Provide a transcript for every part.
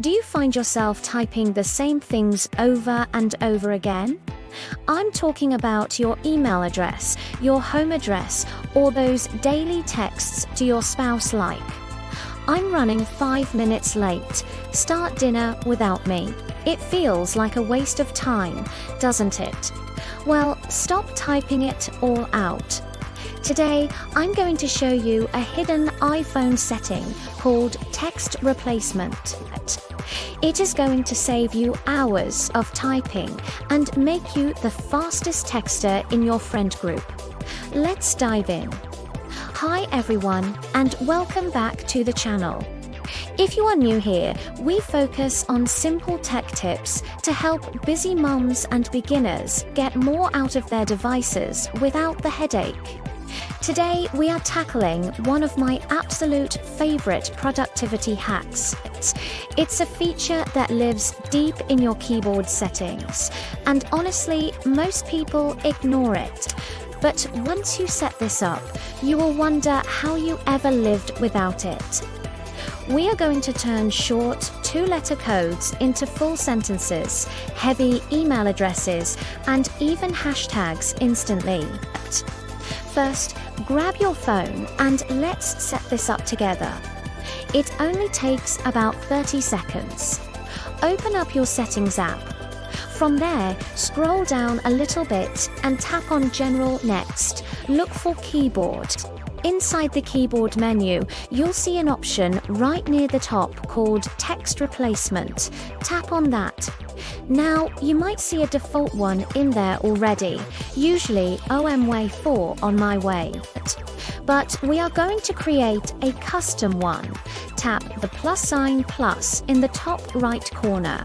Do you find yourself typing the same things over and over again? I'm talking about your email address, your home address, or those daily texts to your spouse like, "I'm running 5 minutes late. Start dinner without me." It feels like a waste of time, doesn't it? Well, stop typing it all out. Today, I'm going to show you a hidden iPhone setting called text replacement. It is going to save you hours of typing and make you the fastest texter in your friend group. Let's dive in. Hi everyone, and welcome back to the channel. If you are new here, we focus on simple tech tips to help busy mums and beginners get more out of their devices without the headache. Today, we are tackling one of my absolute favorite productivity hacks. It's a feature that lives deep in your keyboard settings, and honestly, most people ignore it. But once you set this up, you will wonder how you ever lived without it. We are going to turn short 2-letter codes into full sentences, heavy email addresses, and even hashtags instantly. First, grab your phone and let's set this up together. It only takes about 30 seconds. Open up your Settings app. From there, scroll down a little bit and tap on General next. Look for Keyboard. Inside the keyboard menu, you'll see an option right near the top called Text Replacement. Tap on that. Now, you might see a default one in there already, usually OMWay4 on my way. But we are going to create a custom one. Tap the ++ in the top right corner.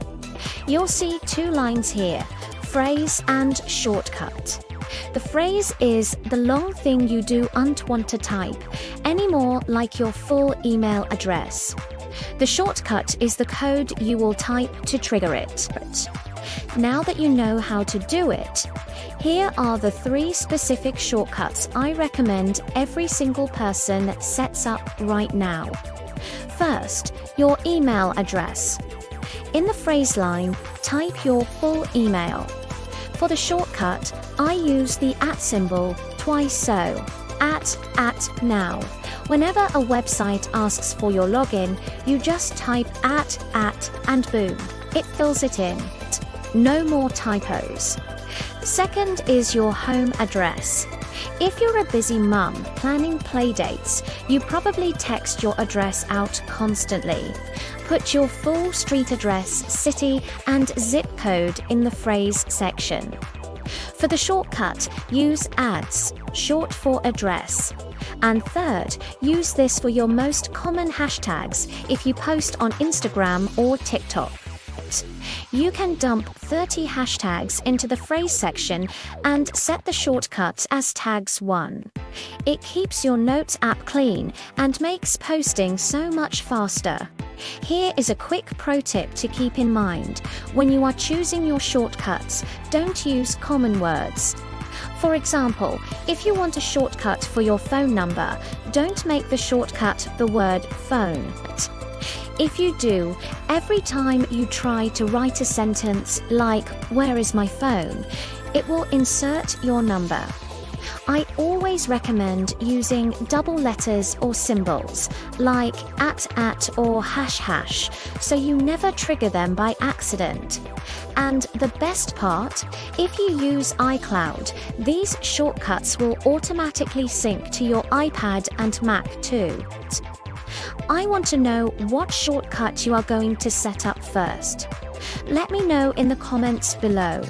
You'll see 2 lines here, phrase and shortcut. The phrase is the long thing you don't want to type, anymore like your full email address. The shortcut is the code you will type to trigger it. Now that you know how to do it, here are the 3 specific shortcuts I recommend every single person sets up right now. First, your email address. In the phrase line, type your full email. For the shortcut, I use the @ symbol twice so, at now. Whenever a website asks for your login, you just type at, and boom, it fills it in. No more typos. Second is your home address. If you're a busy mum planning playdates, you probably text your address out constantly. Put your full street address, city, and zip code in the phrase section. For the shortcut, use ads, short for address. And third, use this for your most common hashtags if you post on Instagram or TikTok. You can dump 30 hashtags into the phrase section and set the shortcut as tags 1. It keeps your Notes app clean and makes posting so much faster. Here is a quick pro tip to keep in mind. When you are choosing your shortcuts, don't use common words. For example, if you want a shortcut for your phone number, don't make the shortcut the word phone. If you do, every time you try to write a sentence like, "Where is my phone?" it will insert your number. I always recommend using double letters or symbols, like at or hash, so you never trigger them by accident. And the best part, if you use iCloud, these shortcuts will automatically sync to your iPad and Mac too. I want to know what shortcut you are going to set up first. Let me know in the comments below.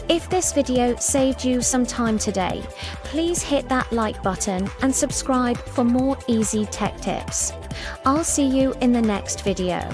If this video saved you some time today, please hit that like button and subscribe for more easy tech tips. I'll see you in the next video.